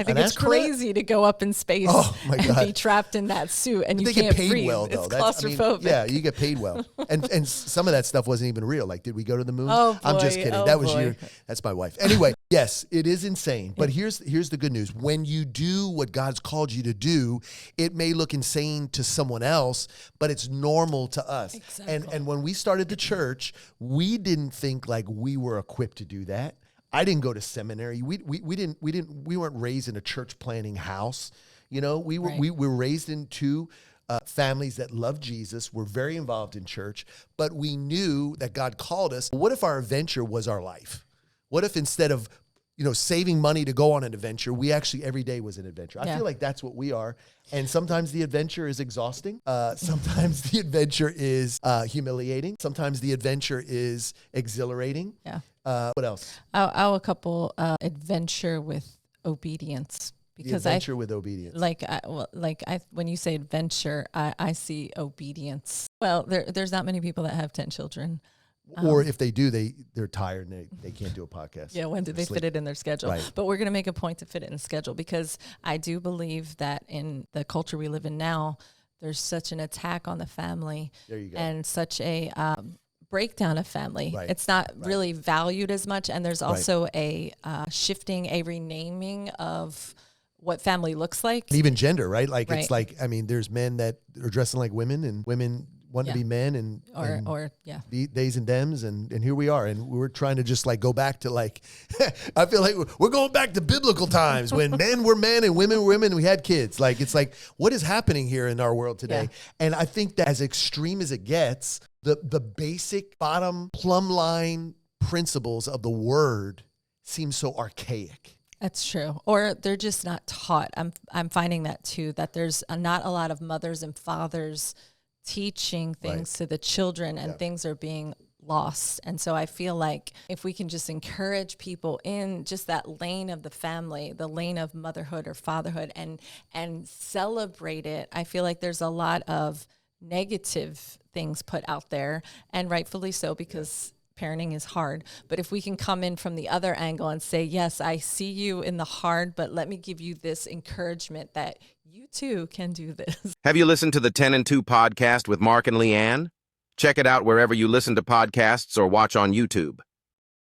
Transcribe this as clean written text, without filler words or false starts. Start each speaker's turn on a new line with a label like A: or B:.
A: I think
B: And
A: it's
B: ask for that?
A: crazy to go up in space
B: Oh, my
A: and
B: God.
A: be trapped in that suit and you
B: They
A: can't
B: get paid
A: breathe.
B: well, though.
A: It's claustrophobic.
B: yeah, you get paid well. And some of that stuff wasn't even real. Like, did we go to the moon?
A: Oh,
B: I'm just
A: boy.
B: kidding.
A: Oh,
B: That was
A: boy.
B: that's my wife. Anyway, yes, it is insane. But here's the good news. When you do what God's called you to do, it may look insane to someone else, but it's normal to us.
A: Exactly.
B: And when we started the church, we didn't think like we were equipped to do that. I didn't go to seminary. We weren't raised in a church planting house. You know, we were raised into families that love Jesus. We're very involved in church, but we knew that God called us. What if our adventure was our life? What if instead of, saving money to go on an adventure, we actually every day was an adventure? I feel like that's what we are. And sometimes the adventure is exhausting. Sometimes the adventure is humiliating. Sometimes the adventure is exhilarating.
A: Yeah.
B: What else?
A: I'll a couple adventure with obedience. Because
B: adventure with obedience.
A: When you say adventure, I see obedience. Well, there's not many people that have 10 children.
B: Or if they do, they're tired and they can't do a podcast.
A: Yeah, when did they fit it in their schedule?
B: Right.
A: But we're going to make a point to fit it in the schedule because I do believe that in the culture we live in now, there's such an attack on the family.
B: There you go.
A: And such a breakdown of family.
B: Right.
A: It's not really valued as much. And there's also a shifting, a renaming of what family looks like.
B: Even gender, right? Like
A: Right.
B: it's like, there's men that are dressing like women and women want to be men and theys and dems and here we are. And we're trying to just like go back to like, I feel like we're going back to biblical times when men were men and women were women and we had kids. Like, it's like, what is happening here in our world today? Yeah. And I think that as extreme as it gets, the basic bottom plumb line principles of the word seem so archaic.
A: That's true. Or they're just not taught. I'm finding that too, that there's not a lot of mothers and fathers teaching things to the children and things are being lost. And so I feel like if we can just encourage people in just that lane of the family, the lane of motherhood or fatherhood and celebrate it, I feel like there's a lot of negative things put out there, and rightfully so, because parenting is hard. But if we can come in from the other angle and say, yes, I see you in the hard, but let me give you this encouragement that you too can do this.
C: Have you listened to the 10 and 2 podcast with Mark and Leanne? Check it out wherever you listen to podcasts or watch on YouTube.